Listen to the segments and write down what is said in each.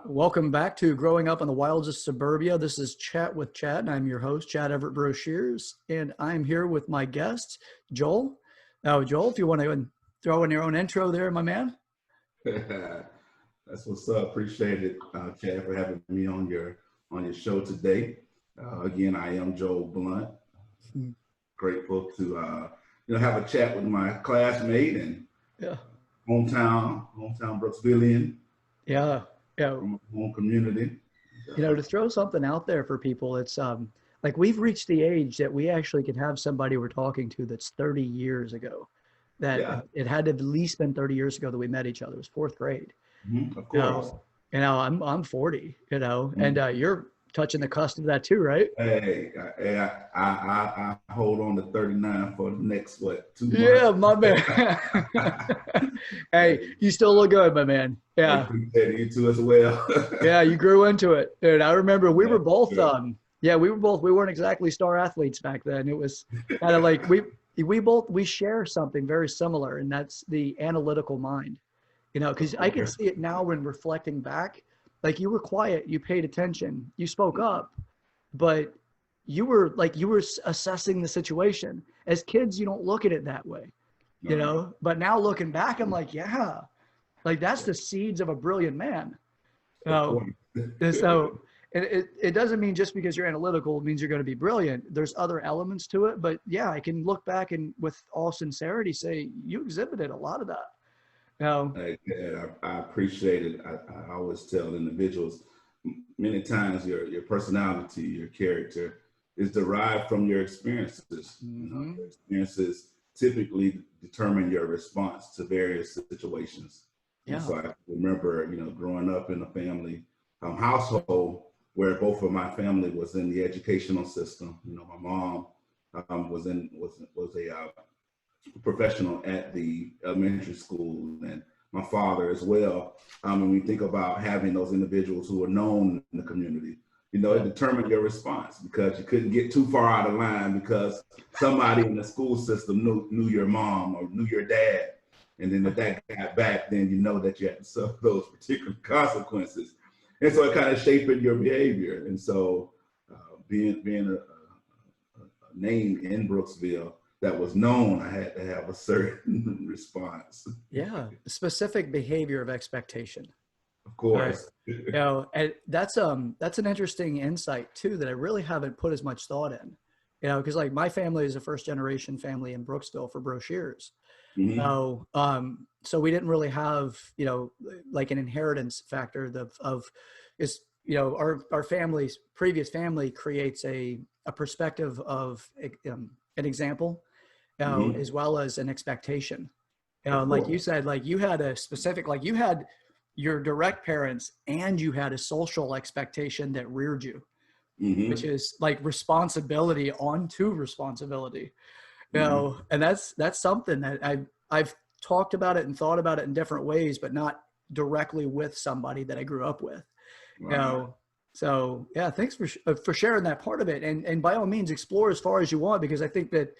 Welcome back to Growing Up in the Wilds of Suburbia. This is Chat with Chad, and I'm your host, Chad Everett Brochures, and I'm here with my guest, Joel. Now, Joel, if you want to throw in your own intro there, my man. That's what's up. Appreciate it, Chad, for having me on your show today. Again, I am Joel Blount. Grateful to have a chat with my classmate and hometown Brooksvillian. Yeah. From my home community. To throw something out there for people, it's like we've reached the age that we actually can have somebody we're talking to that's 30 years ago. It had to have at least been 30 years ago that we met each other. It was fourth grade. Of course. I'm 40, and you're touching the cusp of that too, right? Hey, I hold on to 39 for the next 2 months. Yeah, my man. Hey, you still look good, my man. Yeah. You too as well. Yeah, you grew into it. And I remember we were both we weren't exactly star athletes back then. It was kind of like we share something very similar, and that's the analytical mind. Because I can see it now when reflecting back. Like, you were quiet, you paid attention, you spoke up, but you were assessing the situation. As kids, you don't look at it that way, but now looking back, I'm like, yeah, like that's the seeds of a brilliant man. So it doesn't mean just because you're analytical, it means you're going to be brilliant. There's other elements to it, but yeah, I can look back and with all sincerity say you exhibited a lot of that. I appreciate it. I always tell individuals many times your personality, your character is derived from your experiences. Mm-hmm. Your experiences typically determine your response to various situations. Yeah. And so I remember, growing up in a family household where both of my family was in the educational system. My mom was a professional at the elementary school, and my father as well. When we think about having those individuals who are known in the community, it determined your response, because you couldn't get too far out of line because somebody in the school system knew your mom or knew your dad. And then if that got back, then that you had to suffer those particular consequences. And so it kind of shaped your behavior. And so being a name in Brooksville that was known, I had to have a certain response. Yeah, specific behavior of expectation. Of course. And that's an interesting insight too that I really haven't put as much thought in. Because like my family is a first generation family in Brooksville for Brochures. Mm-hmm. So we didn't really have like an inheritance factor our family's previous family creates a perspective of an example. Mm-hmm. As well as an expectation. Like you said, like you had a specific, like you had your direct parents and you had a social expectation that reared you, mm-hmm. which is like responsibility onto responsibility. Mm-hmm. And that's something that I've talked about it and thought about it in different ways, but not directly with somebody that I grew up with. Right. So yeah, thanks for sharing that part of it. And by all means, explore as far as you want, because I think that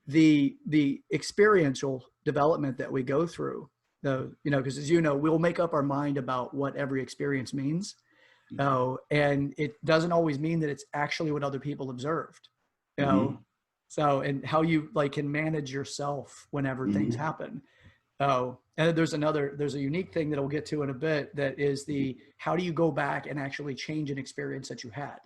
the experiential development that we go through, because as we'll make up our mind about what every experience means. And it doesn't always mean that it's actually what other people observed. Mm-hmm. So, and how you can manage yourself whenever mm-hmm. things happen. And there's a unique thing that I'll get to in a bit, that is how do you go back and actually change an experience that you had?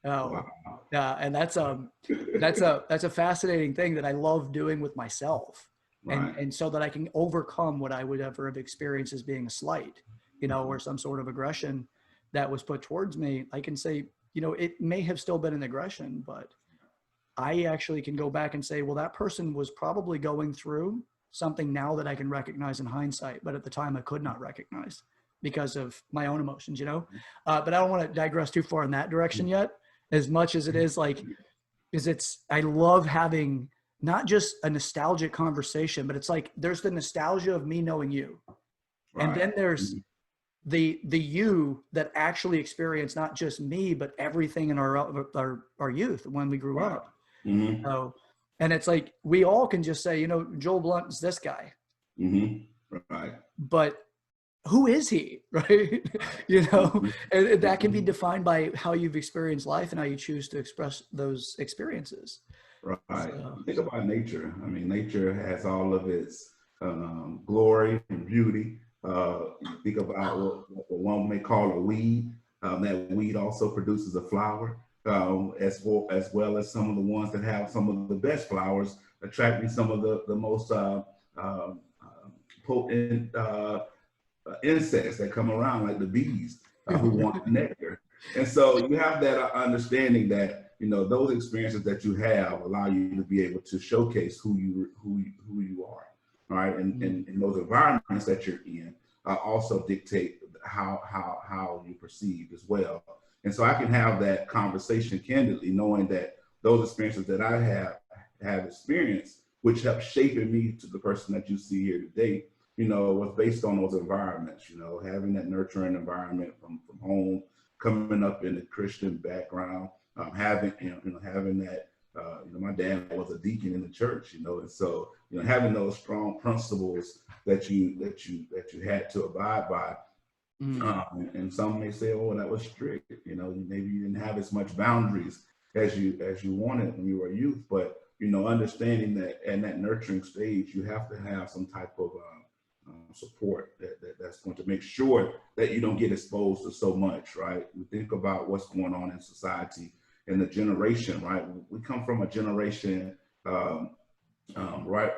Wow. And that's a fascinating thing that I love doing with myself. Right. And so that I can overcome what I would ever have experienced as being a slight, or some sort of aggression that was put towards me. I can say, it may have still been an aggression, but I actually can go back and say, well, that person was probably going through something now that I can recognize in hindsight, but at the time I could not recognize because of my own emotions, but I don't want to digress too far in that direction yet, as much as it is I love having not just a nostalgic conversation, but it's like, there's the nostalgia of me knowing you. Right. And then there's the you that actually experienced not just me, but everything in our youth when we grew up. Mm-hmm. So, and it's like, we all can just say, Joel Blount is this guy. Mm-hmm. Right. But who is he, right? You know, Mhm. and that can be Mhm. defined by how you've experienced life and how you choose to express those experiences. Right. So, Think about nature. I mean, nature has all of its glory and beauty. You think about what one may call a weed. That weed also produces a flower, as well as some of the ones that have some of the best flowers, attracting some of the most potent insects that come around, like the bees, who want nectar. And so you have that understanding that, you know, those experiences that you have allow you to be able to showcase who you are, right? And those environments that you're in also dictate how you perceive as well. And so I can have that conversation candidly, knowing that those experiences that I have experienced, which have shaped me to the person that you see here today, you know, was based on those environments, you know, having that nurturing environment from home, coming up in a Christian background, having, having that, my dad was a deacon in the church, you know, and so, you know, having those strong principles that you had to abide by. mm, And some may say, oh, that was strict, you know, maybe you didn't have as much boundaries as you wanted when you were a youth, but, you know, understanding that in that nurturing stage, you have to have some type of support that's going to make sure that you don't get exposed to so much, right? We think about what's going on in society and the generation, right? We come from a generation, right,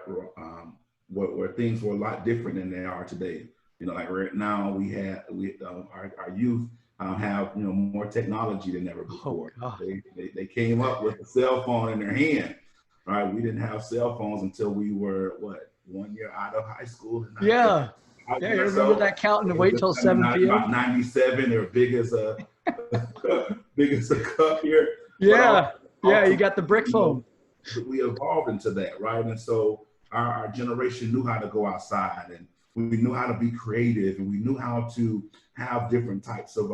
where things were a lot different than they are today. You know, like right now our youth have, you know, more technology than ever oh before. God. They came up with a cell phone in their hand, right? We didn't have cell phones until we were what, 1 year out of high school, and Yeah. Yeah. You or remember so. that counting They and were wait just till coming 7 out in p.m. about 97. They were big as a big as a cup here, but Yeah. Yeah. You got the ultimately, brick you know, phone. we evolved into that, right? And so our generation knew how to go outside, and we knew how to be creative, and we knew how to have different types of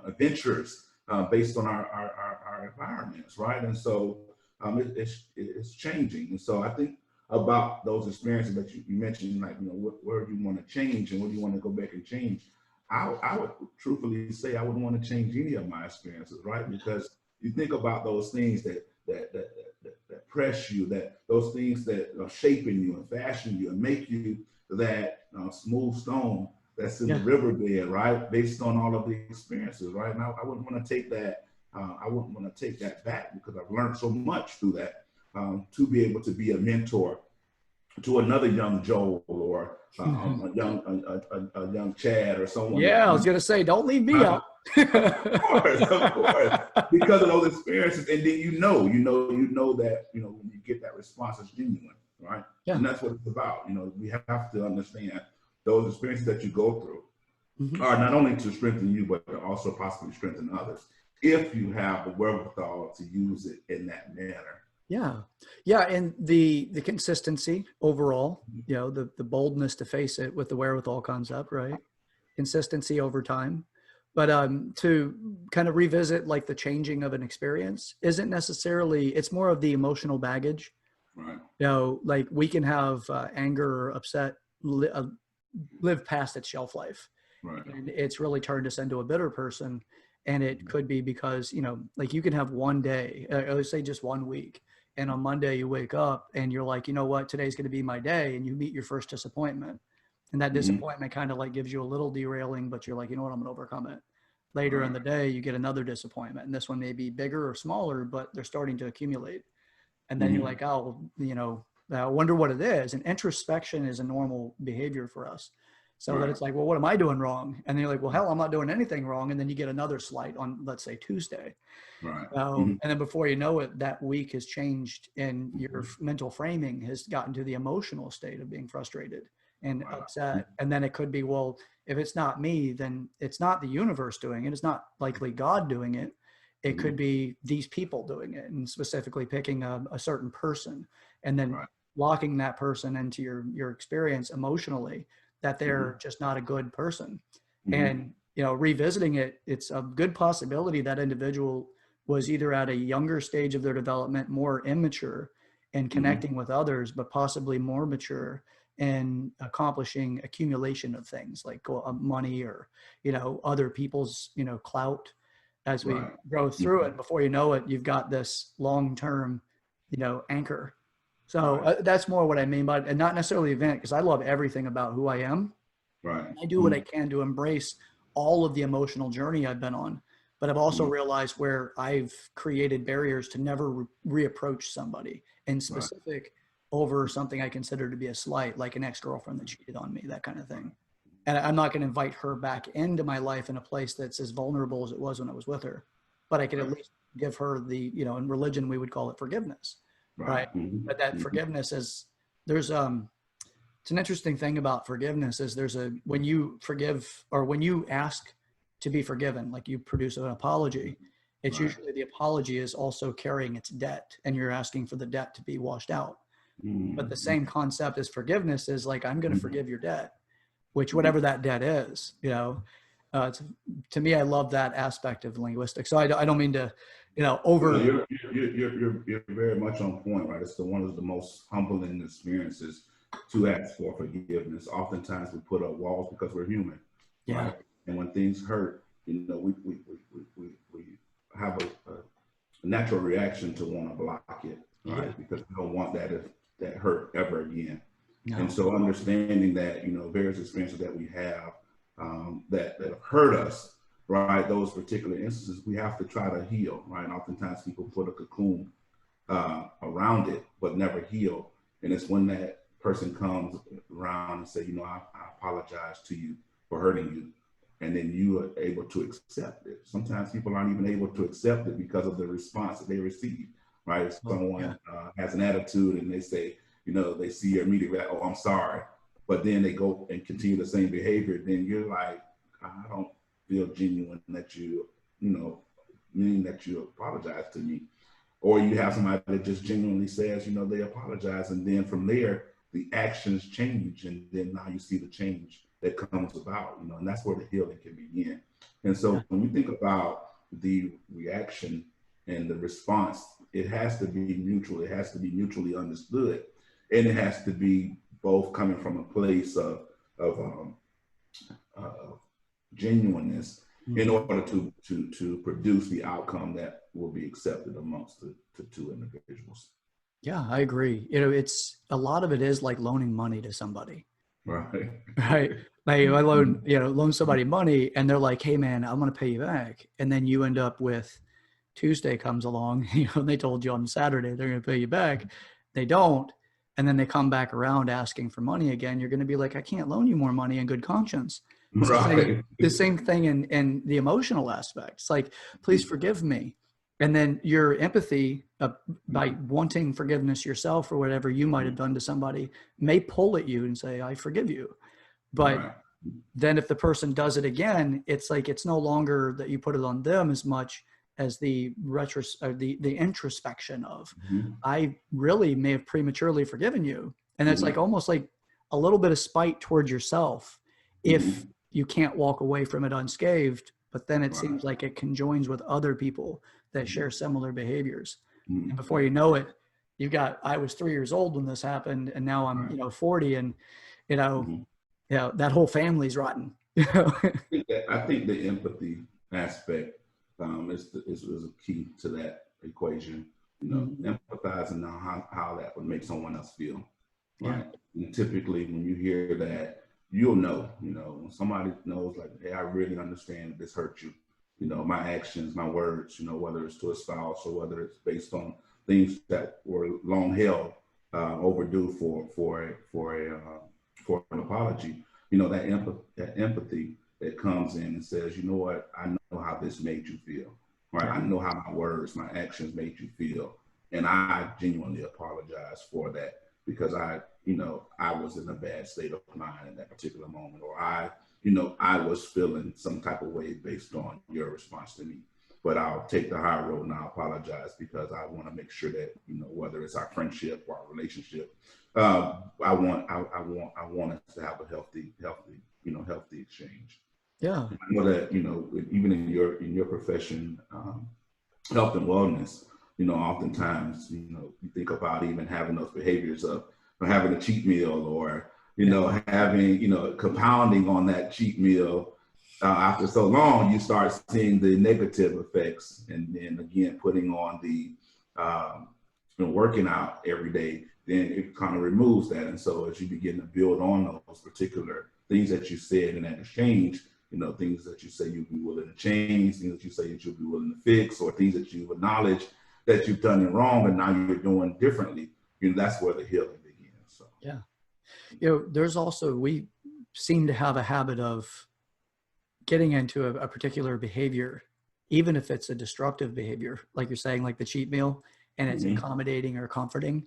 adventures based on our environments, right? And so it's changing. And so I think about those experiences that you mentioned, like, you know, where you want to change and what do you want to go back and change. I would truthfully say I wouldn't want to change any of my experiences, right? Because you think about those things that press you, that those things that are shaping you and fashion you and make you that smooth stone that's in the Yeah. riverbed, right? Based on all of the experiences, right? And I wouldn't want to take that. I wouldn't want to take that back because I've learned so much through that, to be able to be a mentor to another young Joel or a young Chad or someone Yeah. like I was me. going to say, don't leave me out. Of course, because of those experiences, and then you know that, you know, when you get that response, it's genuine, right? Yeah. And that's what it's about. You know, we have to understand those experiences that you go through Mhm. are not only to strengthen you, but to also possibly strengthen others if you have the wherewithal to use it in that manner. Yeah. Yeah. And the consistency overall, you know, the boldness to face it with the wherewithal concept, right? Consistency over time. But to kind of revisit like the changing of an experience isn't necessarily, it's more of the emotional baggage. Right. You know, like we can have anger or upset live past its shelf life. Right. And it's really turned us into a bitter person. And it could be because, you know, like you can have one day, let's say just 1 week. And on Monday you wake up and you're like, you know what, today's going to be my day. And you meet your first disappointment. And that Mm-hmm. disappointment kind of like gives you a little derailing, but you're like, you know what, I'm going to overcome it. Later in Right. the day, you get another disappointment. And this one may be bigger or smaller, but they're starting to accumulate. And then you're Mm-hmm. like, oh, you know, I wonder what it is. And introspection is a normal behavior for us. So that Right. it's like, well, what am I doing wrong? And then you're like, well, hell, I'm not doing anything wrong. And then you get another slight on, let's say, Tuesday. Right. Mm-hmm. And then before you know it, that week has changed and your Mm-hmm. mental framing has gotten to the emotional state of being frustrated and Right. upset. And then it could be, well, if it's not me, then it's not the universe doing it. It's not likely God doing it. It Mm-hmm. could be these people doing it, and specifically picking a certain person and then Right. locking that person into your experience emotionally that Mm-hmm. they're just not a good person. Mm-hmm. And, you know, revisiting it, it's a good possibility that individual was either at a younger stage of their development, more immature and Mm-hmm. connecting with others, but possibly more mature in accomplishing accumulation of things like money or, other people's, clout as we Right. go through it. Before you know it, you've got this long-term, anchor. So Right. that's more what I mean by, and not necessarily the event, because I love everything about who I am. Right. I do what I can to embrace all of the emotional journey I've been on, but I've also realized where I've created barriers to never reapproach somebody in Right. specific over something I consider to be a slight, like an ex-girlfriend that cheated on me, that kind of thing. And I'm not going to invite her back into my life in a place that's as vulnerable as it was when I was with her, but I could at least give her the, in religion, we would call it forgiveness, right? Right. Mm-hmm. But that Mm-hmm. forgiveness is, there's, it's an interesting thing about forgiveness is when you forgive or when you ask to be forgiven, like you produce an apology, it's Right. usually the apology is also carrying its debt and you're asking for the debt to be washed out. Mm-hmm. But the same concept as forgiveness is like, I'm going to Mm-hmm. forgive your debt, which whatever that debt is, to me, I love that aspect of linguistics. So I don't mean to, over. You're very much on point, right? It's one of the most humbling experiences to ask for forgiveness. Oftentimes we put up walls because we're human, Yeah. right? And when things hurt, we have a natural reaction to want to block it, right? Yeah. Because we don't want that hurt ever again. No. And so understanding that, various experiences that we have that have hurt us, right? Those particular instances, we have to try to heal, right? And oftentimes people put a cocoon around it, but never heal. And it's when that person comes around and say, I apologize to you for hurting you. And then you are able to accept it. Sometimes people aren't even able to accept it because of the response that they receive, right? If someone has an attitude and they say, they see your immediate reaction, oh, I'm sorry. But then they go and continue the same behavior. Then you're like, I don't feel genuine that meaning that you apologize to me. Or you have somebody that just genuinely says, they apologize. And then from there, the actions change. And then now you see the change that comes about, and that's where the healing can begin. And so when we think about the reaction and the response, it has to be mutual. It has to be mutually understood. And it has to be both coming from a place of genuineness in order to produce the outcome that will be accepted amongst the two individuals. Yeah, I agree. It's a lot of it is like loaning money to somebody. Right. Right. Like I loan somebody money and they're like, hey man, I'm going to pay you back. And then you end up with Tuesday comes along, they told you on Saturday, they're going to pay you back. They don't. And then they come back around asking for money again. You're going to be like, I can't loan you more money in good conscience. It's right. the same thing in the emotional aspect. It's like, please forgive me. And then your empathy by wanting forgiveness yourself or whatever you might have done to somebody may pull at you and say, I forgive you. But then if the person does it again, it's like, it's no longer that you put it on them as much as the introspection of, I really may have prematurely forgiven you. And it's like almost like a little bit of spite towards yourself if you can't walk away from it unscathed. But then it seems like it conjoins with other people that share similar behaviors. And before you know it, I was 3 years old when this happened, and now I'm 40, and that whole family's rotten. I think the empathy aspect is a key to that equation. Empathizing on how that would make someone else feel. Right. And typically when you hear that, you'll know, when somebody knows like, hey, I really understand that this hurt you. My actions, my words, whether it's to a spouse or whether it's based on things that were long held overdue for an apology. That empathy that comes in and says, you know what, I know how this made you feel, right? I know how my words, my actions made you feel. And I genuinely apologize for that because I was in a bad state of mind in that particular moment, or I was feeling some type of way based on your response to me. But I'll take the high road and I'll apologize because I want to make sure that, whether it's our friendship or our relationship, I want us to have a healthy exchange. Yeah. I know that, even in your profession, health and wellness, oftentimes, you think about even having those behaviors of having a cheat meal or having, compounding on that cheat meal. After so long, you start seeing the negative effects, and then again, putting on the, working out every day, then it kind of removes that. And so as you begin to build on those particular things that you said in that exchange, things that you say you'll be willing to change, things that you say that you'll be willing to fix, or things that you acknowledge that you've done it wrong and now you're doing differently, that's where the healing begins. So yeah, there's also, we seem to have a habit of getting into a particular behavior, even if it's a destructive behavior, like you're saying, like the cheat meal, and it's accommodating or comforting.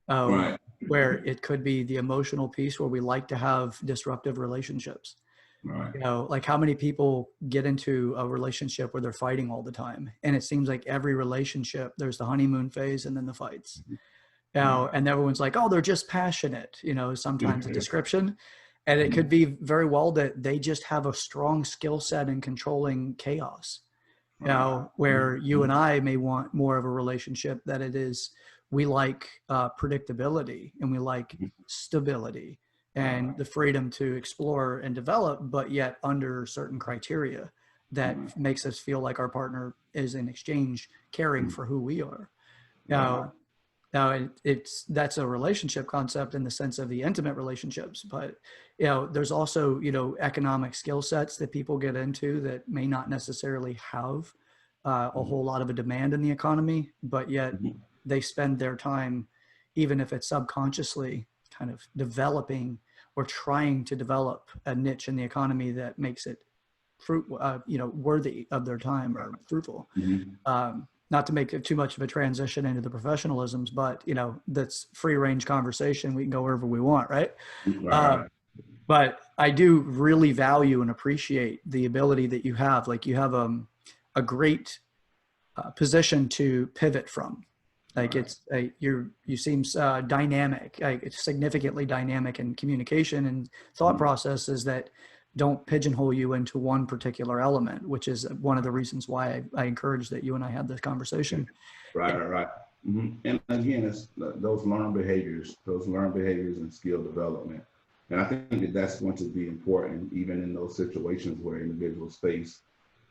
Right. Where it could be the emotional piece where we like to have disruptive relationships. Right. Like how many people get into a relationship where they're fighting all the time, and it seems like every relationship there's the honeymoon phase and then the fights. And everyone's like, oh, they're just passionate, sometimes a description. And it could be very well that they just have a strong skill set in controlling chaos. Where you and I may want more of a relationship that it is, we like predictability, and we like stability and the freedom to explore and develop, but yet under certain criteria that makes us feel like our partner is in exchange caring for who we are. Now that's a relationship concept in the sense of the intimate relationships, but there's also economic skill sets that people get into that may not necessarily have a whole lot of a demand in the economy, but yet they spend their time, even if it's subconsciously, kind of developing or trying to develop a niche in the economy that makes it worthy of their time or fruitful. Not to make it too much of a transition into the professionalisms, but that's free range conversation. We can go wherever we want, right? But I do really value and appreciate the ability that you have. Like, you have a great position to pivot from. Like, it's you seem dynamic, it's significantly dynamic in communication and thought processes that don't pigeonhole you into one particular element, which is one of the reasons why I encourage that you and I had this conversation. Right. And again, it's those learned behaviors and skill development. And I think that that's going to be important, even in those situations where individuals face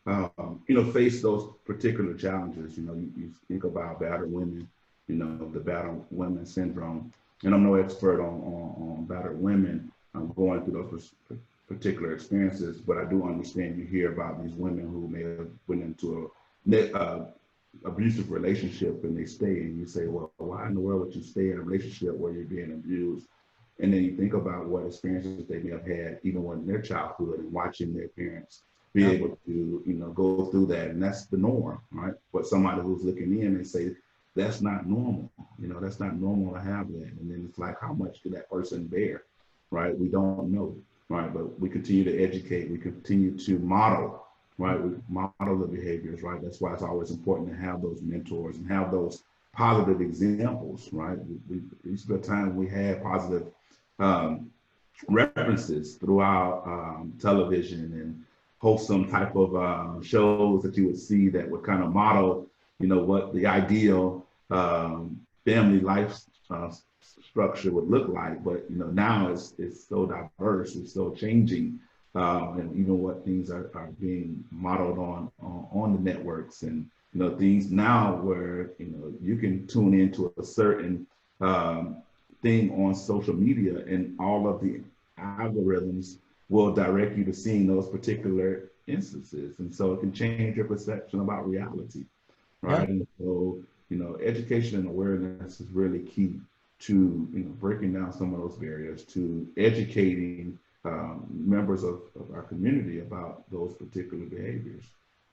those particular challenges. You think about battered women, the battered women syndrome. And I'm no expert on battered women going through those particular experiences, but I do understand. You hear about these women who may have went into a abusive relationship and they stay, and you say, well, why in the world would you stay in a relationship where you're being abused? And then you think about what experiences they may have had even when their childhood, and watching their parents be able to go through that, and that's the norm, right? But somebody who's looking in and say, that's not normal, that's not normal to have that. And then it's like, how much can that person bear, right? We don't know. Right, but we continue to educate, we continue to model, right? We model the behaviors, right? That's why it's always important to have those mentors and have those positive examples, right? These are the times we have positive references throughout television and wholesome type of shows that you would see that would kind of model, what the ideal family life structure would look like. But now it's so diverse, it's so changing, and even what things are being modeled on the networks, and things now where you can tune into a certain thing on social media, and all of the algorithms will direct you to seeing those particular instances, and so it can change your perception about reality, right? And so education and awareness is really key to breaking down some of those barriers, to educating members of our community about those particular behaviors.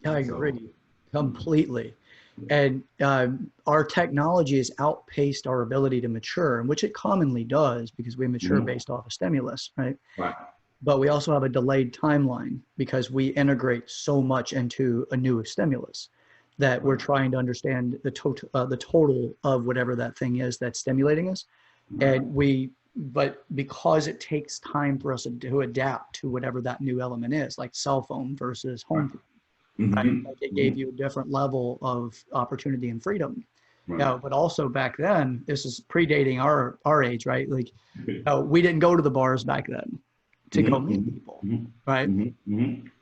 I agree completely. And our technology has outpaced our ability to mature, and which it commonly does because we mature based off of stimulus, right? Right. But we also have a delayed timeline because we integrate so much into a new stimulus that we're trying to understand the total of whatever that thing is that's stimulating us. And but because it takes time for us to adapt to whatever that new element is, like cell phone versus home, right? Like, it gave you a different level of opportunity and freedom. Right. But also back then, this is predating our age, right? Like, we didn't go to the bars back then to go meet people, right?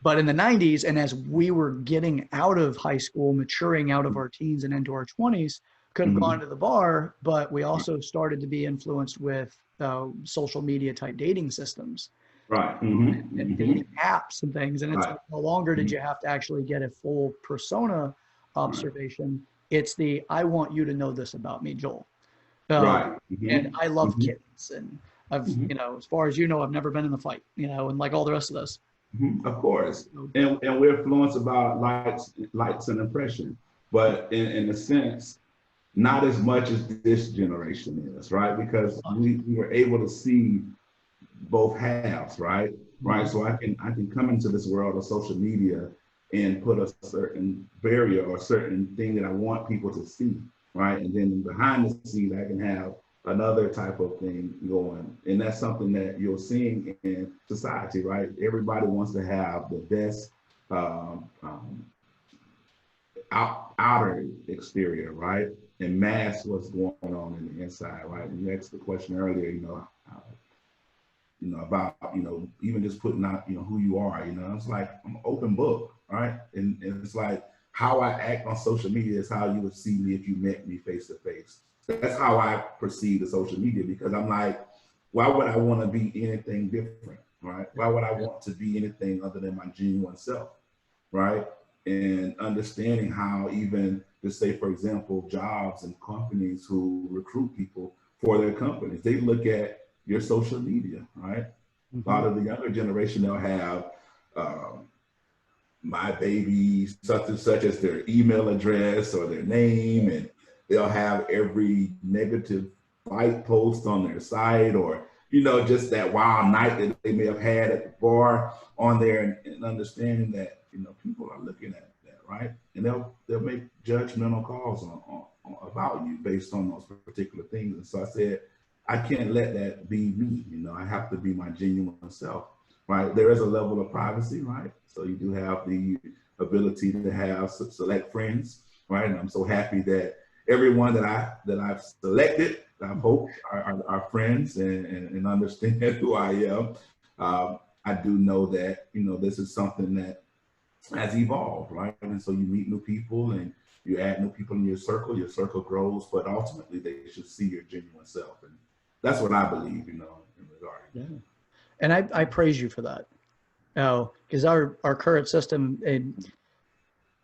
But in the 90s, and as we were getting out of high school, maturing out of our teens and into our 20s, could have gone to the bar, but we also started to be influenced with social media type dating systems, Right. and dating apps and things. And it's Right. like, no longer did you have to actually get a full persona observation. It's the, I want you to know this about me, Joel. Right. And I love kittens. And I've, as far as you know, I've never been in a fight, and like all the rest of us. Of course. And we're influenced about likes and impression, but in a sense, not as much as this generation is, right? Because we were able to see both halves, right? Right. So I can come into this world of social media and put a certain barrier or certain thing that I want people to see, right? And then behind the scenes, I can have another type of thing going. And that's something that you're seeing in society, right? Everybody wants to have the best outer exterior, right? And mask what's going on in the inside, right? You asked the question earlier, about, even just putting out, who you are, it's like I'm an open book, right? And it's like how I act on social media is how you would see me if you met me face to face. That's how I perceive the social media, because I'm like, why would I want to be anything different, right? Why would I want to be anything other than my genuine self, right? And understanding how even, just say, for example, jobs and companies who recruit people for their companies, they look at your social media, right? A lot of the younger generation, they'll have my baby, such and such as their email address or their name, and they'll have every negative fight post on their site, or just that wild night that they may have had at the bar on there, and understanding that people are looking at that, right? And they'll make judgmental calls on about you based on those particular things. And so I said, I can't let that be me. I have to be my genuine self, right? There is a level of privacy, right? So you do have the ability to have select friends, right? And I'm so happy that everyone that I've selected, I hope are friends and understand who I am. I do know that, this is something that has evolved, right? And so you meet new people and you add new people in your circle grows, but ultimately they should see your genuine self. And that's what I believe, in regard. Yeah. And I praise you for that. Because our current system,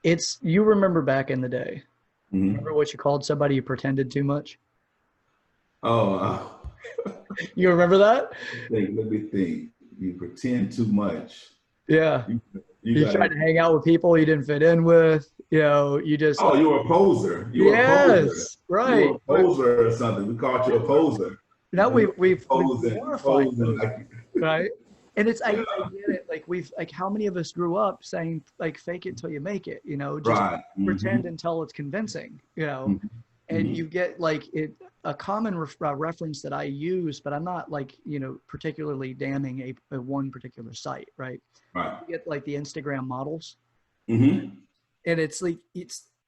it's, you remember back in the day, remember what you called somebody who pretended too much? Oh, you remember that? Let me think. You pretend too much. Yeah. You tried to hang out with people you didn't fit in with. You just. Oh, you were a poser. You were a poser. Right. You were a poser or something. We called you a poser. Now we've glorified those, right? And it's I get it. Like how many of us grew up saying like fake it till you make it, just pretend until it's convincing, and you get like a common reference that I use, but I'm not like, particularly damning a one particular site, right? Right. You get like the Instagram models, and it's like,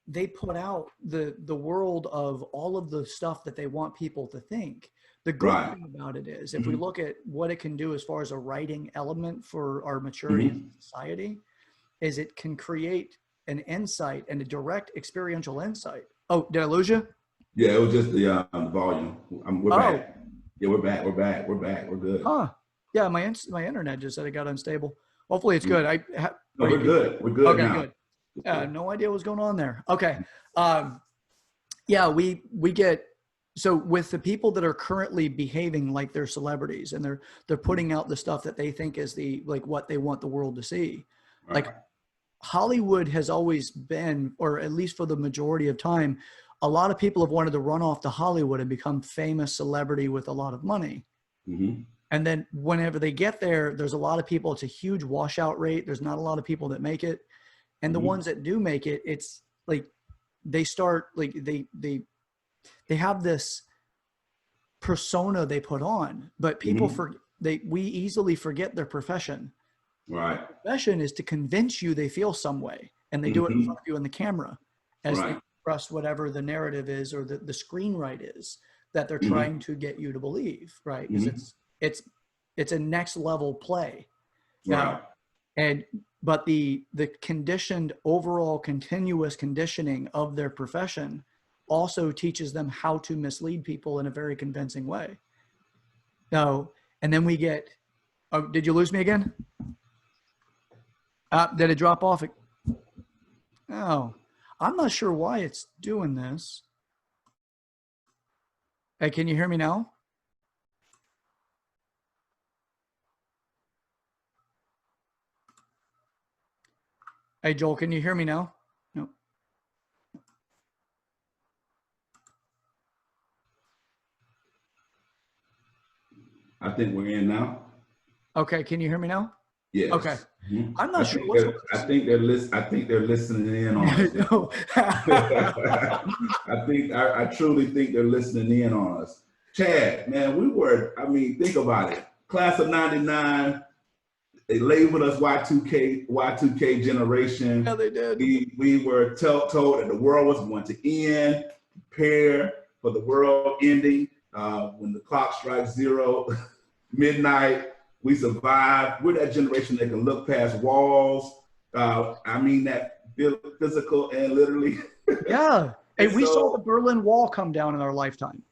they put out the world of all of the stuff that they want people to think. The good thing about it is, if we look at what it can do as far as a writing element for our maturity as a society, is it can create an insight and a direct experiential insight. Oh, did I lose you? Yeah, it was just the volume. We're back. Yeah, we're back. We're good. Huh. Yeah, my internet just said it got unstable. Hopefully it's good. No, we're good. We're good now. Good. No idea what's going on there. Okay. Yeah, we get. So with the people that are currently behaving like they're celebrities and they're putting out the stuff that they think is what they want the world to see. Right. Like Hollywood has always been, or at least for the majority of time, a lot of people have wanted to run off to Hollywood and become famous celebrity with a lot of money. And then whenever they get there, there's a lot of people, it's a huge washout rate. There's not a lot of people that make it. And the ones that do make it, it's like, they start like, they have this persona they put on, but people we easily forget their profession. Right. Their profession is to convince you they feel some way, and they do it in front of you in the camera, trust whatever the narrative is or the screenwrite is that they're Mm-hmm. trying to get you to believe, right? Because Mm-hmm. it's a next level play. Right. And but the conditioned overall continuous conditioning of their profession also teaches them how to mislead people in a very convincing way. So, and then we get, oh, did you lose me again? Did it drop off? Oh, I'm not sure why it's doing this. Hey, can you hear me now? Hey, Joel, can you hear me now? No. I think we're in now. Okay, can you hear me now? Yes. Okay. Mm-hmm. I'm not sure what's I think they're listening in on us. no. I truly think they're listening in on us. Chad, man, think about it. Class of 99, they labeled us Y2K generation. Yeah, they did. We were told that the world was going to end, prepare for the world ending. When the clock strikes 0, midnight, we survive. We're that generation that can look past walls. I mean that physical and literally. Yeah. Hey, And we saw the so, Berlin Wall come down in our lifetime.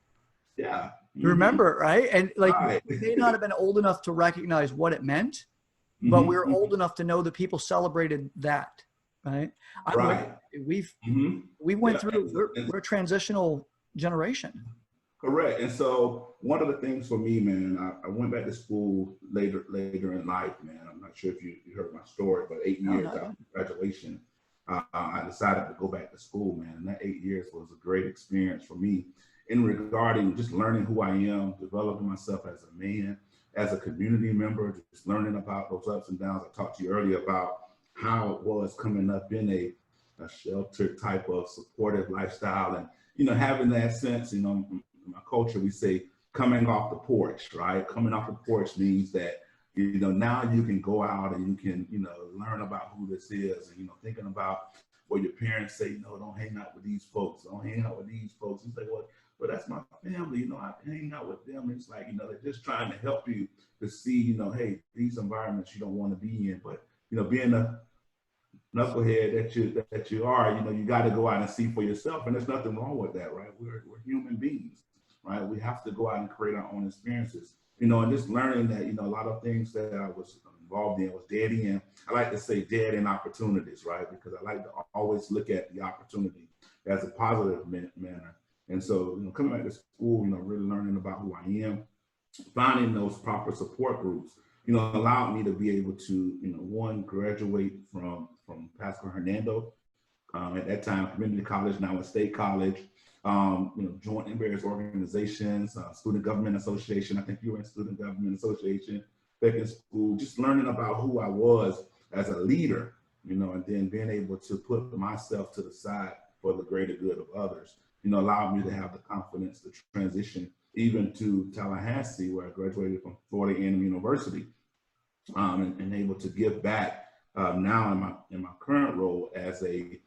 yeah. You remember it, right? And like, Right. we may not have been old enough to recognize what it meant, but we were old enough to know that people celebrated that, right? Right. We went through, we're a transitional generation. Correct. And so one of the things for me, man, I went back to school later in life, man. I'm not sure if you heard my story, but 8 years after graduation, I decided to go back to school, man. And that 8 years was a great experience for me in regarding just learning who I am, developing myself as a man, as a community member, just learning about those ups and downs. I talked to you earlier about how it was coming up in a sheltered type of supportive lifestyle, and having that sense, in my culture, we say coming off the porch, right? Coming off the porch means that, now you can go out and you can, learn about who this is, and, thinking about what your parents say, don't hang out with these folks, don't hang out with these folks. You say, well, that's my family, I hang out with them. It's like, they're just trying to help you to see, hey, these environments you don't want to be in, but, being a knucklehead that you are, you got to go out and see for yourself. And there's nothing wrong with that, right? We're human beings, right? We have to go out and create our own experiences, and just learning that, a lot of things that I was involved in was dead end. I like to say dead end opportunities, right? Because I like to always look at the opportunity as a positive manner. And so, coming back to school, really learning about who I am, finding those proper support groups, allowed me to be able to, one, graduate from Pasco Hernando, at that time, community college, now a state college, joined in various organizations, Student Government Association. I think you were in Student Government Association back in school, just learning about who I was as a leader, and then being able to put myself to the side for the greater good of others, allowed me to have the confidence to transition even to Tallahassee, where I graduated from Florida A&M University, and able to give back now in my current role as a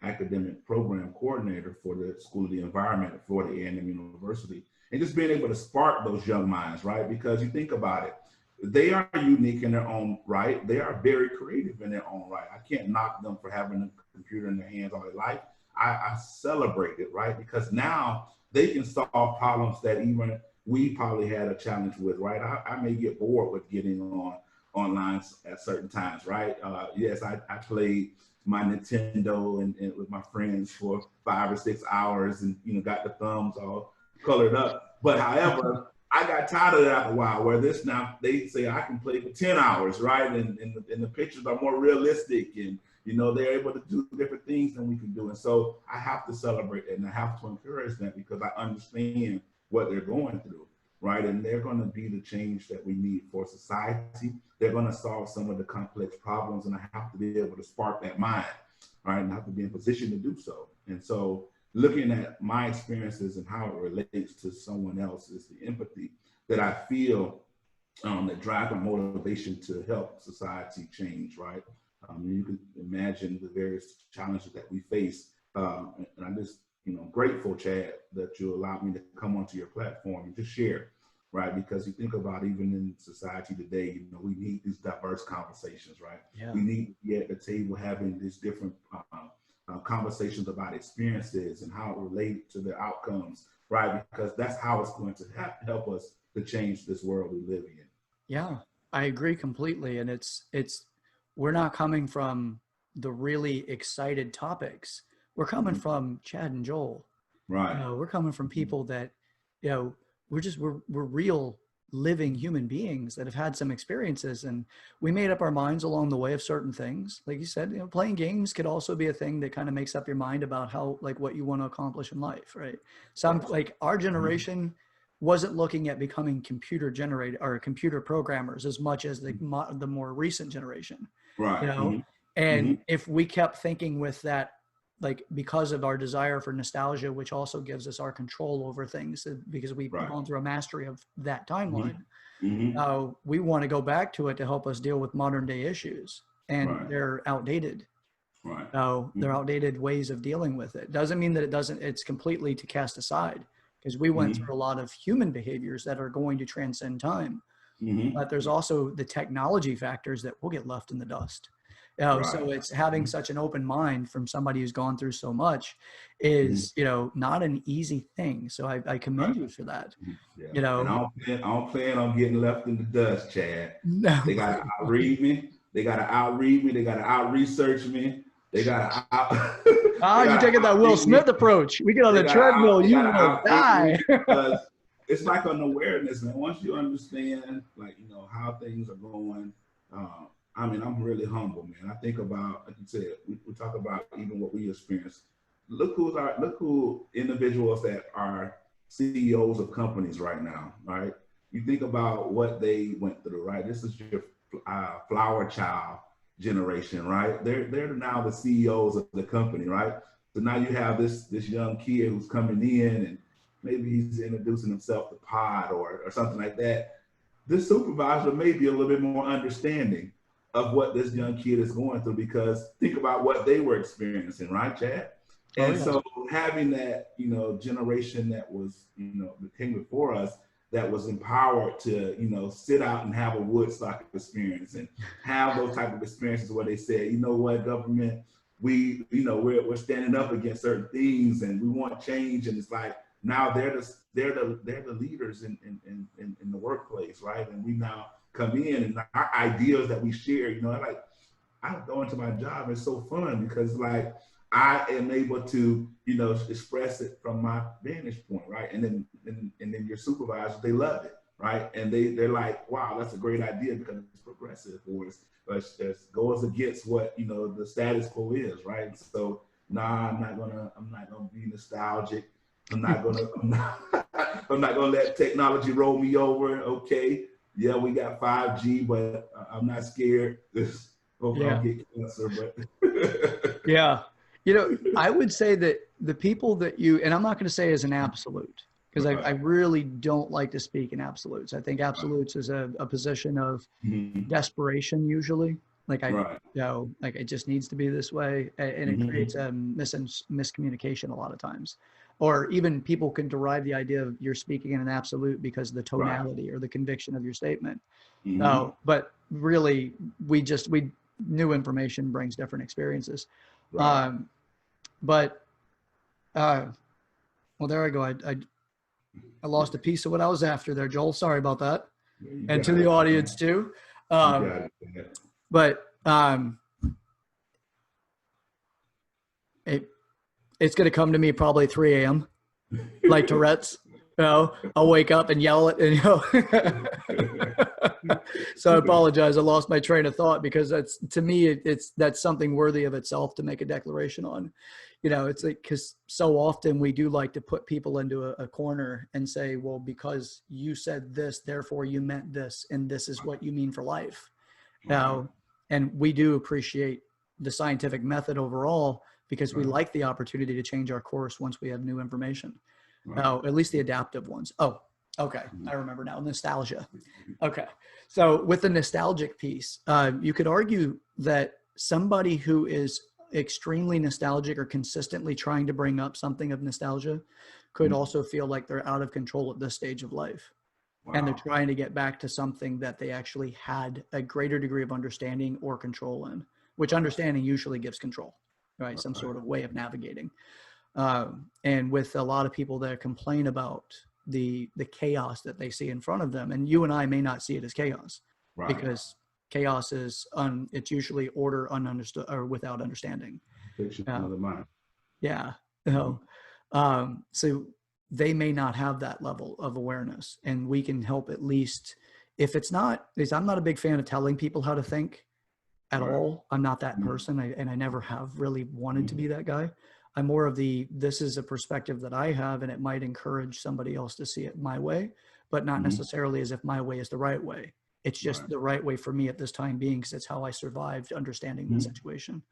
academic program coordinator for the School of the Environment at Florida A&M University, and just being able to spark those young minds, right? Because you think about it, they are unique in their own right. They are very creative in their own right. I can't knock them for having a computer in their hands all their life. I celebrate it, right? Because now they can solve problems that even we probably had a challenge with, right? I may get bored with getting online at certain times, right? Yes, I played my Nintendo and with my friends for 5 or 6 hours, and got the thumbs all colored up. But however, I got tired of that after a while. Where this now they say I can play for 10 hours, right? And the pictures are more realistic, and they're able to do different things than we can do. And so I have to celebrate that, and I have to encourage that, because I understand what they're going through, right? And they're going to be the change that we need for society. They're going to solve some of the complex problems, and I have to be able to spark that mind, right? And I have to be in position to do so. And so looking at my experiences and how it relates to someone else is the empathy that I feel that drive my motivation to help society change, right? You can imagine the various challenges that we face And I'm just, grateful, Chad, that you allowed me to come onto your platform and just share, right? Because you think about even in society today, we need these diverse conversations, right? Yeah. We need to be at the table having these different conversations about experiences and how it relates to the outcomes, right? Because that's how it's going to help us to change this world we live in. Yeah, I agree completely. And we're not coming from the really excited topics. We're coming from Chad and Joel. Right. We're coming from people that, we're real living human beings that have had some experiences, and we made up our minds along the way of certain things. Like you said, playing games could also be a thing that kind of makes up your mind about how, like, what you want to accomplish in life, right? Some, like our generation wasn't looking at becoming computer generated or computer programmers as much as the more recent generation, Right. And if we kept thinking with that, like, because of our desire for nostalgia, which also gives us our control over things because we've gone through a mastery of that timeline, we want to go back to it to help us deal with modern day issues, and they're outdated. Right. They're outdated ways of dealing with it. Doesn't mean that it's completely to cast aside, because we went through a lot of human behaviors that are going to transcend time. But there's also the technology factors that will get left in the dust. So it's having such an open mind from somebody who's gone through so much is, not an easy thing. So I commend you for that. And I don't plan on getting left in the dust, Chad. No. They got to outread me. They got to outread me. They got to out-research me. They got to out. You're taking that Will Smith approach. We get on the treadmill, you will die. Because it's like an awareness, man. Once you understand, like, how things are going, I'm really humble, man. I think about, like you said, we talk about even what we experience. Look who individuals that are CEOs of companies right now, right? You think about what they went through, right? This is your flower child generation, right? They're now the CEOs of the company, right? So now you have this young kid who's coming in, and maybe he's introducing himself to Pod or something like that. This supervisor may be a little bit more understanding of what this young kid is going through, because think about what they were experiencing, right, Chad? And so having that, generation that was, that came before us, that was empowered to, sit out and have a Woodstock experience and have those type of experiences where they said, you know what, government, we're standing up against certain things and we want change. And it's like, now they're the leaders in the workplace, right? And we now come in, and our ideas that we share, like, I go into my job, it's so fun because, like, I am able to, express it from my vantage point, right? And then your supervisors, they love it, right? And they're like, wow, that's a great idea because it's progressive, or it goes against what, the status quo is, right? So, I'm not gonna be nostalgic. I'm not gonna let technology roll me over. Okay, yeah, we got 5G, but I'm not scared. I'll get cancer, but yeah. I would say that the people that and I'm not going to say as an absolute, because I really don't like to speak in absolutes. I think absolutes is a position of desperation usually. Like like it just needs to be this way, and it creates a miscommunication a lot of times. Or even people can derive the idea of you're speaking in an absolute because of the tonality or the conviction of your statement. But really, new information brings different experiences. Well, there I go. I lost a piece of what I was after there, Joel. Sorry about that. And to the audience too. But it's going to come to me probably 3 a.m. like Tourette's. I'll wake up and yell it, and so I apologize. I lost my train of thought, because that's, to me, that's something worthy of itself to make a declaration on. It's like, because so often we do like to put people into a corner and say, well, because you said this, therefore you meant this, and this is what you mean for life. And we do appreciate the scientific method overall, because we like the opportunity to change our course once we have new information. At least the adaptive ones. Oh, okay. I remember now. Nostalgia. Okay. So with the nostalgic piece, you could argue that somebody who is extremely nostalgic or consistently trying to bring up something of nostalgia could also feel like they're out of control at this stage of life. And they're Wow. trying to get back to something that they actually had a greater degree of understanding or control in, which understanding usually gives control, right? Some Right. sort of way of navigating. And with a lot of people that complain about the chaos that they see in front of them, and you and I may not see it as chaos, Right. because chaos is it's usually order ununderstood or without understanding. Fiction Uh, of the mind. yeah. Mhm. So they may not have that level of awareness, and we can help at least. If it's not, is I'm not a big fan of telling people how to think at Right. all. I'm not that Mhm. person, and I never have really wanted to Mhm. be that guy. I'm more of the, this is a perspective that I have, and it might encourage somebody else to see it my way, but not Mhm. necessarily as if my way is the right way. It's just Right. the right way for me at this time being, because it's how I survived understanding the Mhm. situation.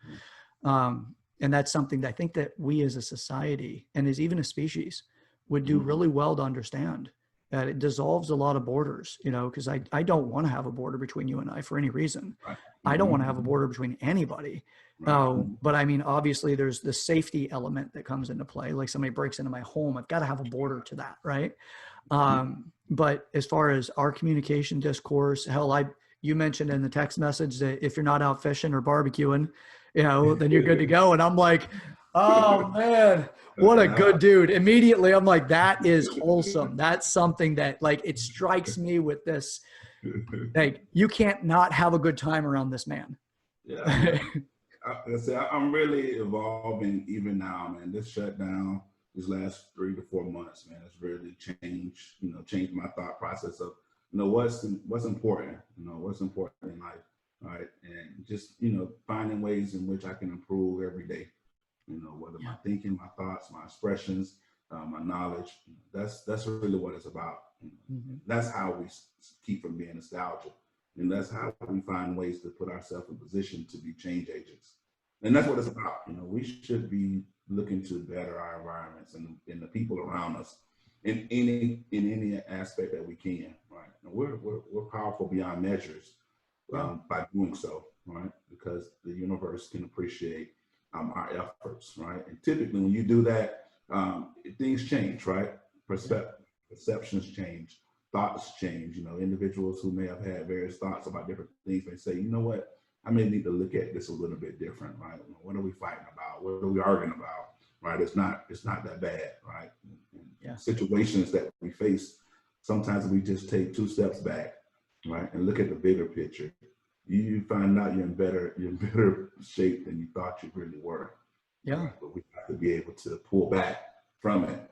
And that's something that I think that we as a society and as even a species would do Mhm. really well to understand. That it dissolves a lot of borders, because I don't want to have a border between you and I for any reason. Right. I don't want to Mhm. have a border between anybody. Right. Mhm. But I mean, obviously there's the safety element that comes into play. Like somebody breaks into my home, I've got to have a border to that, right? But as far as our communication discourse, hell, you mentioned in the text message that if you're not out fishing or barbecuing, then you're good to go. And I'm like, oh man, what a good dude. Immediately, I'm like, that is wholesome. That's something that, like, it strikes me with this, like, you can't not have a good time around this man. Yeah, yeah. I say I'm really evolving even now, man. This shutdown, these last 3 to 4 months, man, has really changed my thought process of, what's important, what's important in life, right? And just, finding ways in which I can improve every day, whether my Yeah. thinking, my thoughts, my expressions, my knowledge. That's really what it's about. Mm-hmm. That's how we keep from being nostalgic. And that's how we find ways to put ourselves in position to be change agents. And that's what it's about. We should be looking to better our environments and the people around us in any aspect that we can, right? And we're powerful beyond measures Yeah. by doing so, right? Because the universe can appreciate our efforts, right? And typically when you do that, things change, right? Perceptions change, thoughts change. Individuals who may have had various thoughts about different things may say, you know what, I may need to look at this a little bit different, right? What are we fighting about? What are we arguing about? Right? It's not that bad, right? Yeah. Situations that we face, sometimes we just take 2 steps back, right, and look at the bigger picture. You find out you're in better shape than you thought you really were. Yeah. Right? But we have to be able to pull back from it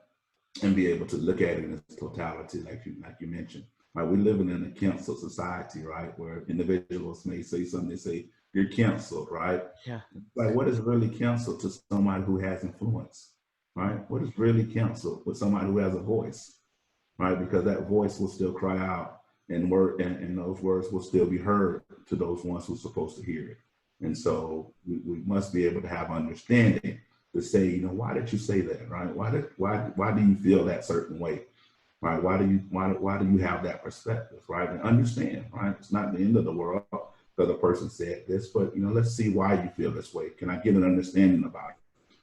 and be able to look at it in its totality, like you mentioned. Right? We're living in a canceled society, right? Where individuals may say something, they say, you're canceled, right? Yeah. Like, what is really canceled to somebody who has influence, right? What is really canceled with somebody who has a voice, right? Because that voice will still cry out, and those words will still be heard to those ones who are supposed to hear it. And so we must be able to have understanding to say, why did you say that, right? Why do you feel that certain way, right? Why do you have that perspective, right? And understand, right? It's not the end of the world that the person said this, but let's see why you feel this way. Can I get an understanding about it,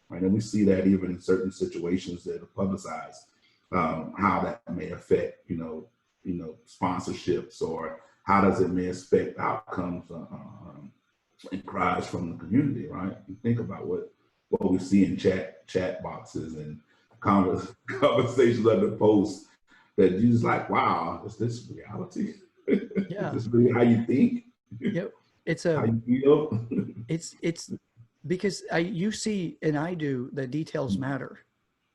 right? And we see that even in certain situations that are publicized, how that may affect, sponsorships, or how does it may affect outcomes and cries from the community, right? You think about what we see in chat boxes and conversations under posts that you just like, wow, is this reality? Is Yeah. this really how you think? Yep. It's How you feel? it's because you see, and I do, the details matter.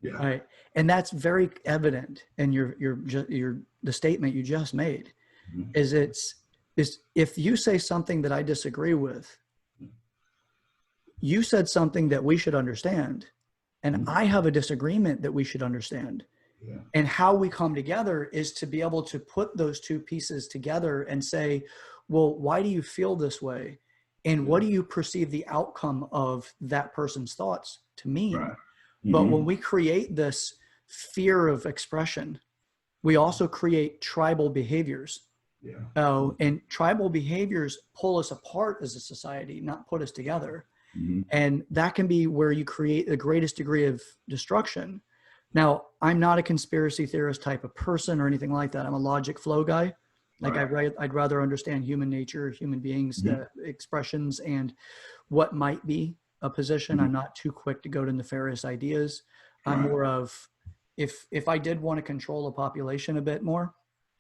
Yeah. Right. And that's very evident in the statement you just made. Mhm. Is if you say something that I disagree with, you said something that we should understand, and Mhm. I have a disagreement that we should understand. Yeah. And how we come together is to be able to put those two pieces together and say, well, why do you feel this way? And what do you perceive the outcome of that person's thoughts to mean? Right. But when Mm-hmm. we create this fear of expression, we also create tribal behaviors. Yeah. And tribal behaviors pull us apart as a society, not put us together. Mhm. And that can be where you create the greatest degree of destruction. Now, I'm not a conspiracy theorist type of person or anything like that. I'm a logic flow guy. Like Right. I'd rather understand human nature, human beings, Mhm. expressions, and what might be a position. Mhm. I'm not too quick to go to nefarious ideas. I'm Right. more of, if I did want to control a population a bit more,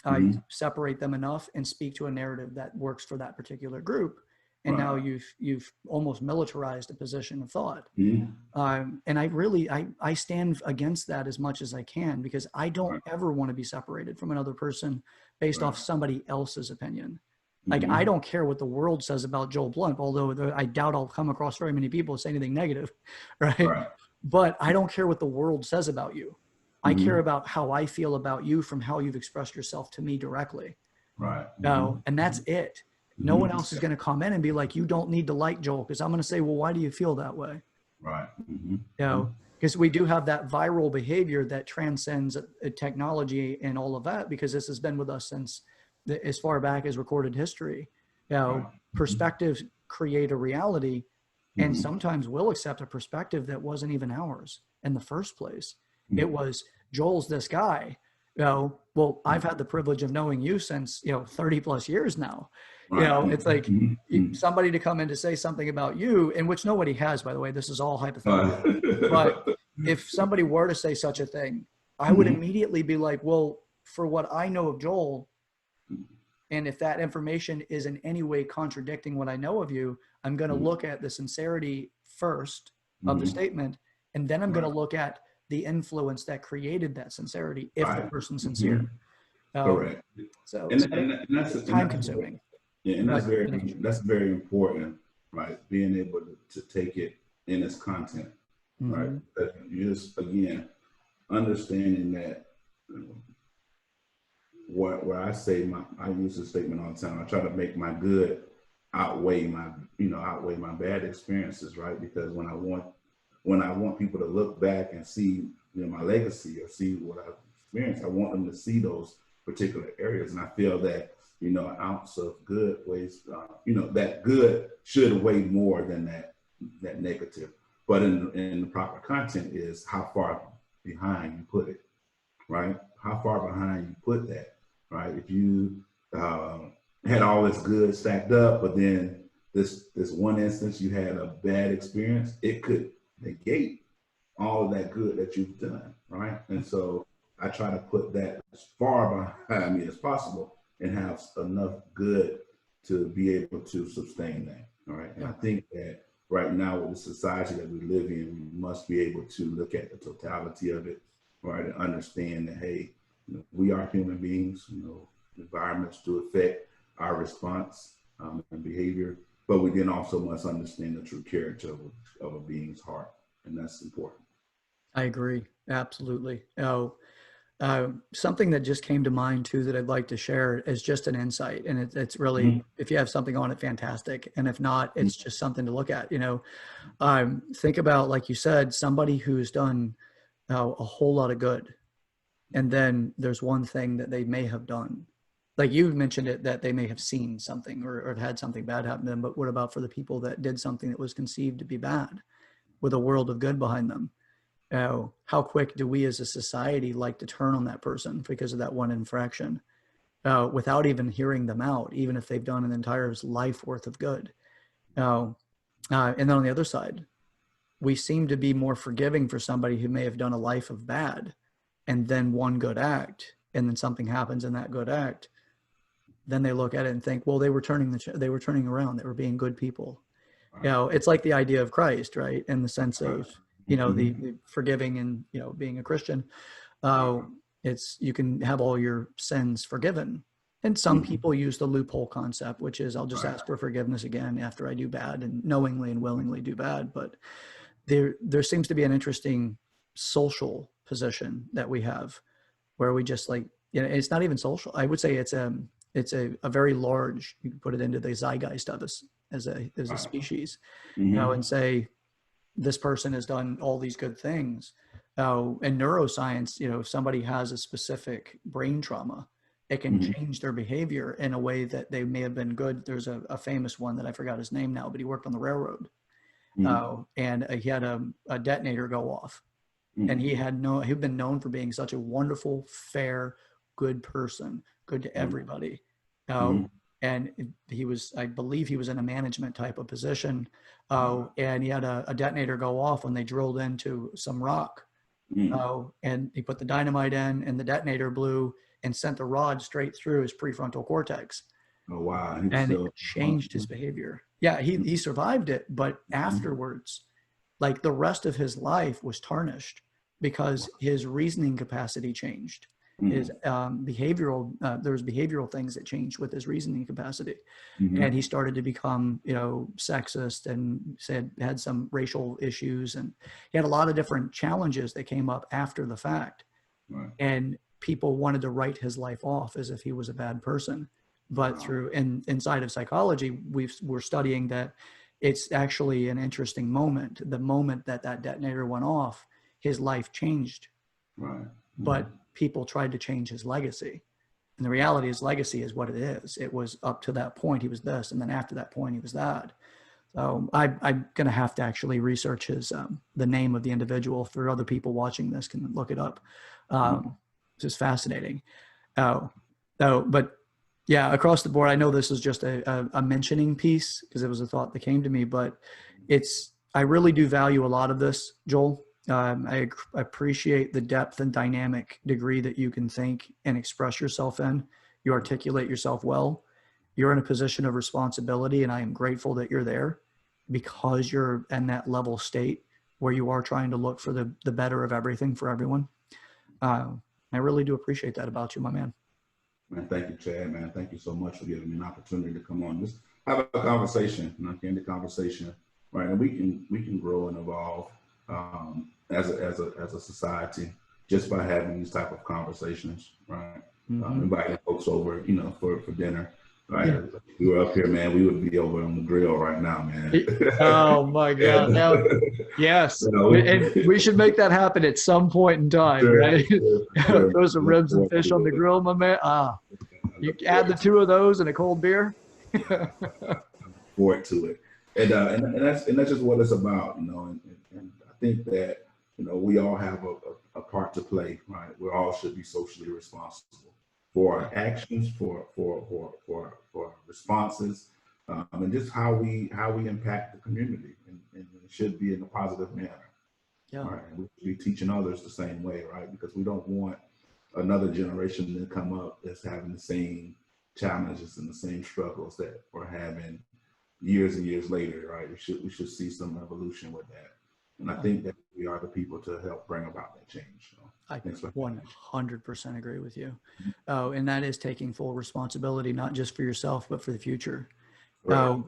I Mhm. separate them enough and speak to a narrative that works for that particular group. And Right. now you've almost militarized a position of thought. Mhm. And I stand against that as much as I can, because I don't Right. ever want to be separated from another person based off Right. somebody else's opinion. Like, I Mhm. don't care what the world says about Joel Blunt, although I doubt I'll come across very many people say anything negative, right? Right. But I don't care what the world says about you. I care Mhm. about how I feel about you from how you've expressed yourself to me directly. Right. No, Mhm. and that's it. No one Mhm. else is going to come in and be like, you don't need to like Joel, because I'm going to say, well, why do you feel that way? Right. Mhm. You Mhm. know, because we do have that viral behavior that transcends technology and all of that, because this has been with us since as far back as recorded history. You Right. know, Mhm. perspectives create a reality, and Mhm. sometimes we'll accept a perspective that wasn't even ours in the first place. It Mhm. was, Joel's this guy. You know, well, Mhm. I've had the privilege of knowing you since, 30 plus years now. You Right. know, it's Mhm. like Mhm. Mhm. somebody to come in to say something about you, in which nobody has, by the way. This is all hypothetical. But Right. if somebody were to say such a thing, I would Mhm. immediately be like, well, for what I know of Joel, and if that information is in any way contradicting what I know of you, I'm going to Mhm. look at the sincerity first of the Mhm. statement. And then I'm going to Right. look at the influence that created that sincerity, if the Right. person's sincere. Mhm. Um, Correct. so, And but that's it's and time that's consuming, yeah, and but interesting. that's very important, right? Being able to take it in its content, right? Mm-hmm. That you just again understanding that what where I say I use this statement all the time. I try to make my good outweigh my bad experiences, right? Because when I want people to look back and see my legacy or see what I've experienced, I want them to see those particular areas, and I feel that an ounce of good weighs that good should weigh more than that negative. But in the proper content is how far behind you put it, right? How far behind you put that, right? If you had all this good stacked up, but then this one instance you had a bad experience, it could negate all of that good that you've done, right? And so I try to put that as far behind me as possible and have enough good to be able to sustain that, all right? And I Yeah, think that right now with the society that we live in, we must be able to look at the totality of it, right, and understand that, hey, we are human beings, environments do affect our response and behavior, but we then also must understand the true character of a being's heart, and that's important. I agree. Absolutely. Oh, something that just came to mind too that I'd like to share is just an insight, and it's really, Mhm. if you have something on it, fantastic, and if not, it's just something to look at. Think about, like you said, somebody who's done a whole lot of good, and then there's one thing that they may have done, like you mentioned it, that they may have seen something or had something bad happen to them. But what about for the people that did something that was conceived to be bad, with a world of good behind them? How quick do we as a society like to turn on that person because of that one infraction, without even hearing them out, even if they've done an entire life worth of good? Uh, and then on the other side, we seem to be more forgiving for somebody who may have done a life of bad and then one good act, and then something happens in that good act. Then they look at it and think, well, they were turning around, they were being good people. Right. It's like the idea of Christ, right? In the sense Right. of, Mhm. the forgiving, and, being a Christian, Right. it's, you can have all your sins forgiven. And some Mhm. people use the loophole concept, which is, I'll just Right. ask for forgiveness again after I do bad and knowingly and willingly do bad. But there seems to be an interesting social position that we have, where we just, like, it's not even social. I would say it's a very large, you can put it into the zeitgeist of us as a Right. species, Mhm. and say, this person has done all these good things. In neuroscience, if somebody has a specific brain trauma, it can Mhm. change their behavior in a way that they may have been good. There's a famous one that I forgot his name now, but he worked on the railroad. And he had a detonator go off. And he'd been known for being such a wonderful, fair, good person, good to everybody. And he was, I believe he was in a management type of position. And he had a detonator go off when they drilled into some rock. And he put the dynamite in, and the detonator blew and sent the rod straight through his prefrontal cortex. Oh, wow. And it changed his behavior. Yeah, he survived it, but afterwards, like the rest of his life was tarnished because his reasoning capacity changed. His behavioral, there was behavioral things that changed with his reasoning capacity. And he started to become, sexist, and had some racial issues, and he had a lot of different challenges that came up after the fact. And people wanted to write his life off as if he was a bad person. But inside of psychology, we're studying that it's actually an interesting moment. The moment that detonator went off, his life changed. But people tried to change his legacy. And the reality is, legacy is what it is. It was up to that point, he was this. And then after that point, he was that. So I'm going to have to actually research the name of the individual. For other people watching this can look it up. This is fascinating. But yeah, across the board, I know this is just a mentioning piece because it was a thought that came to me, but I really do value a lot of this, Joel. I appreciate the depth and dynamic degree that you can think and express yourself in. You articulate yourself well. You're in a position of responsibility, and I am grateful that you're there because you're in that level state where you are trying to look for the better of everything for everyone. I really do appreciate that about you, my man. Man, thank you, Chad, man. Thank you so much for giving me an opportunity to come on. Just have a conversation, candid conversation, right? And we can grow and evolve as a society just by having these type of conversations, right? Inviting folks over, for dinner, right? Yeah. If we were up here, man, we would be over on the grill right now, man. Oh my God! Now, yes, and we should make that happen at some point in time, right? Throw some ribs and fish on the grill, my man. You add the two of those and a cold beer. Forward to it, and that's just what it's about, and I think that we all have a part to play, right? We all should be socially responsible for our actions, for responses, and just how we impact the community, and it should be in a positive manner. Yeah. Right? And we should be teaching others the same way, right? Because we don't want another generation to come up that's having the same challenges and the same struggles that we're having years and years later, right? We should see some evolution with that. And I think that we are the people to help bring about that change. So, I 100% agree with you. And that is taking full responsibility, not just for yourself, but for the future. Right.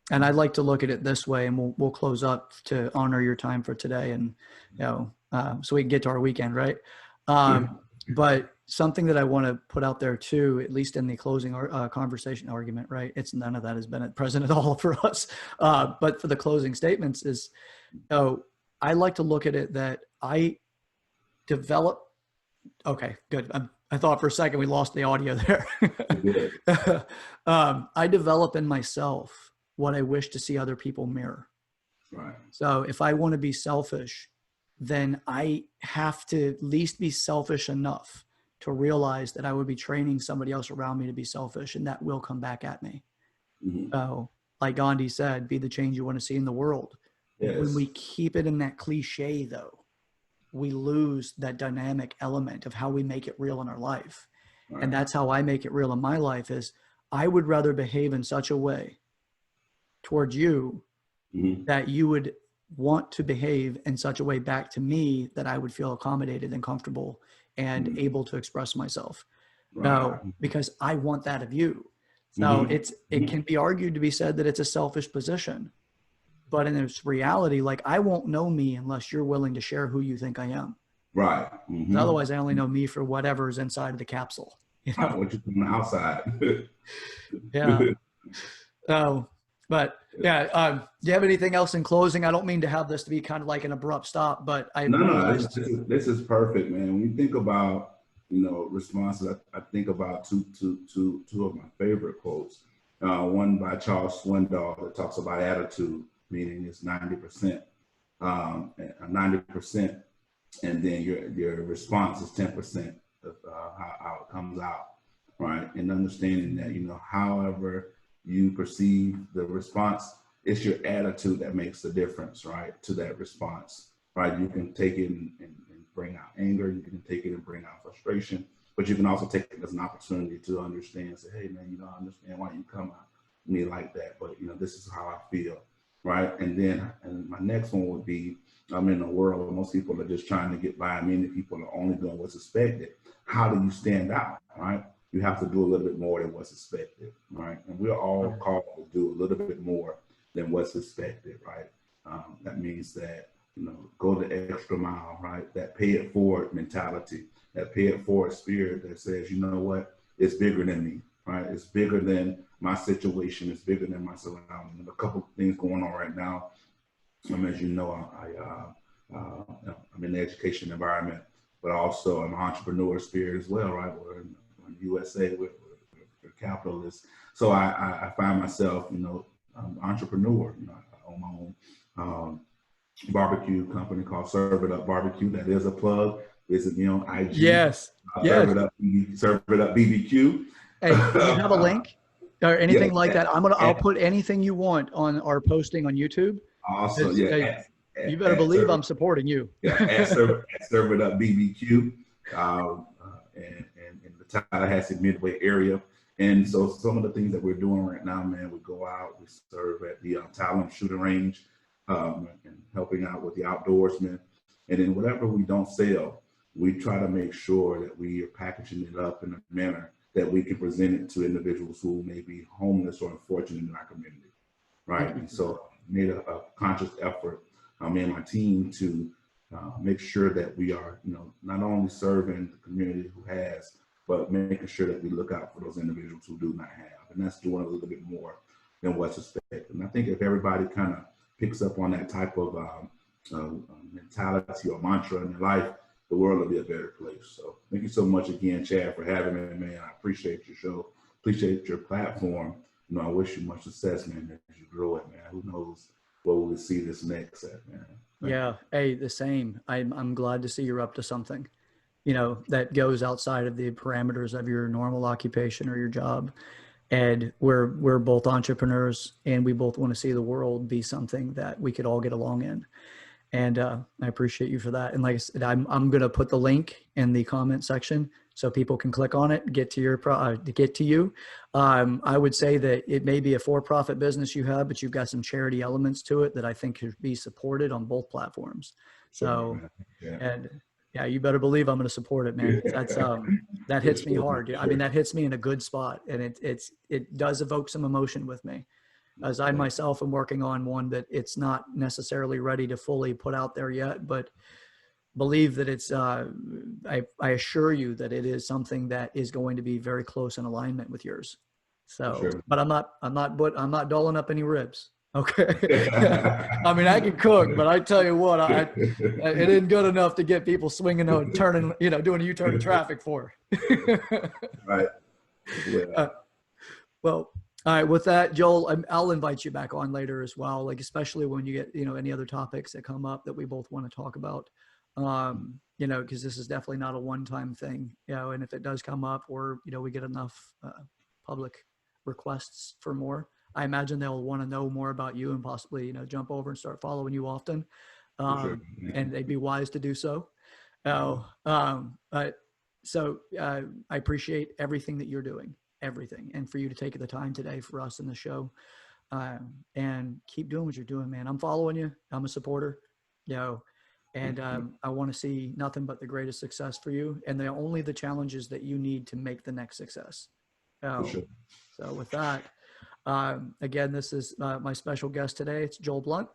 And I'd like to look at it this way, and we'll close up to honor your time for today, and so we can get to our weekend, right? But something that I want to put out there too, at least in the closing conversation argument, right? It's none of that has been present at all for us. But for the closing statements is, I like to look at it that I develop. Okay, good. I thought for a second we lost the audio there. I develop in myself what I wish to see other people mirror. Right. So if I want to be selfish, then I have to at least be selfish enough to realize that I would be training somebody else around me to be selfish, and that will come back at me. Like Gandhi said, be the change you want to see in the world. Yes. When we keep it in that cliche, though, we lose that dynamic element of how we make it real in our life. Right. And that's how I make it real in my life is I would rather behave in such a way towards you that you would want to behave in such a way back to me that I would feel accommodated and comfortable and able to express myself. Right. Because I want that of you. So it can be argued to be said that it's a selfish position. But in its reality, like I won't know me unless you're willing to share who you think I am. Right. Otherwise, I only know me for whatever's inside of the capsule. What you from the outside. Yeah. But yeah, do you have anything else in closing? I don't mean to have this to be kind of like an abrupt stop, but this is perfect, man. When you think about responses, I think about two of my favorite quotes. One by Charles Swindoll that talks about attitude, meaning it's 90%, 90%, and then your response is 10% of how it comes out, right? And understanding that, you know, however you perceive the response, it's your attitude that makes the difference, right, to that response, right? You can take it and bring out anger. You can take it and bring out frustration, but you can also take it as an opportunity to understand, say, hey, man, you know, I understand why you come at me like that, but, you know, this is how I feel, right? And then my next one would be, I'm in a world where most people are just trying to get by. Many people are only doing what's expected. How do you stand out, right? You have to do a little bit more than what's expected, right? And we're all called to do a little bit more than what's expected, right? That means that, you know, go the extra mile, right? That pay it forward mentality, that pay it forward spirit that says, you know what, it's bigger than me, right? It's bigger than my situation. It's bigger than my surroundings. A couple of things going on right now. As you know, I'm in the education environment, but also I'm an entrepreneur spirit as well, right? We're in the USA, we're capitalists. So I find myself, you know, entrepreneur. You know, I own my own barbecue company called Serve It Up Barbecue. That is a plug. Visit me on IG. Yes. Serve It Up BBQ. Hey, do you have a link or anything like that? I'll put anything you want on our posting on YouTube. Also, you better believe I'm supporting you. At Serve It Up BBQ, and the Tallahassee Midway area. And so some of the things that we're doing right now, man, we go out, we serve at the Talent Shooting Range, and helping out with the outdoorsmen. And then whatever we don't sell, we try to make sure that we are packaging it up in a manner that we can present it to individuals who may be homeless or unfortunate in our community, right? And so made a conscious effort, me and my team, to make sure that we are, you know, not only serving the community who has, but making sure that we look out for those individuals who do not have. And that's doing a little bit more than what's expected. And I think if everybody kind of picks up on that type of mentality or mantra in their life, the world will be a better place. So thank you so much again, Chad, for having me, man. I appreciate your show, appreciate your platform. You know, I wish you much success, man, as you grow it, man. Who knows what we'll see this next at, man. Yeah. Hey, the same. I'm glad to see you're up to something, you know, that goes outside of the parameters of your normal occupation or your job. And we're both entrepreneurs, and we both want to see the world be something that we could all get along in. And I appreciate you for that. And like I said, I'm going to put the link in the comment section so people can click on it, get to you. I would say that it may be a for-profit business you have, but you've got some charity elements to it that I think could be supported on both platforms. So, and yeah, you better believe I'm going to support it, man. That's that hits me hard. I mean, that hits me in a good spot, and it does evoke some emotion with me, as I myself am working on one that it's not necessarily ready to fully put out there yet, but believe that it's, I assure you that it is something that is going to be very close in alignment with yours. So, but I'm not dulling up any ribs. Okay. I mean, I can cook, but I tell you what, it isn't good enough to get people swinging and turning, you know, doing a U-turn in traffic for. Right. Yeah. Well, all right. With that, Joel, I'll invite you back on later as well. Like, especially when you get, you know, any other topics that come up that we both want to talk about, you know, because this is definitely not a one-time thing, you know, and if it does come up or, you know, we get enough public requests for more, I imagine they'll want to know more about you and possibly, you know, jump over and start following you often. And they'd be wise to do so. So I appreciate everything that you're doing, everything. And for you to take the time today for us in the show, and keep doing what you're doing, man. I'm following you. I'm a supporter, you know, and I want to see nothing but the greatest success for you, and only the challenges that you need to make the next success. So with that, again, this is my special guest today. It's Joel Blount.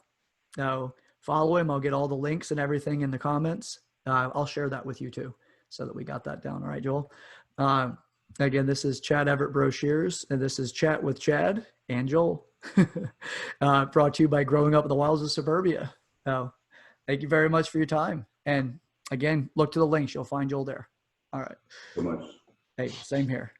Now follow him. I'll get all the links and everything in the comments. I'll share that with you too, so that we got that down. All right, Joel. Again, this is Chad Everett Brochures, and this is Chat with Chad and Joel, brought to you by Growing Up in the Wilds of Suburbia. Thank you very much for your time. And again, look to the links. You'll find Joel there. All right. So much. Hey, same here.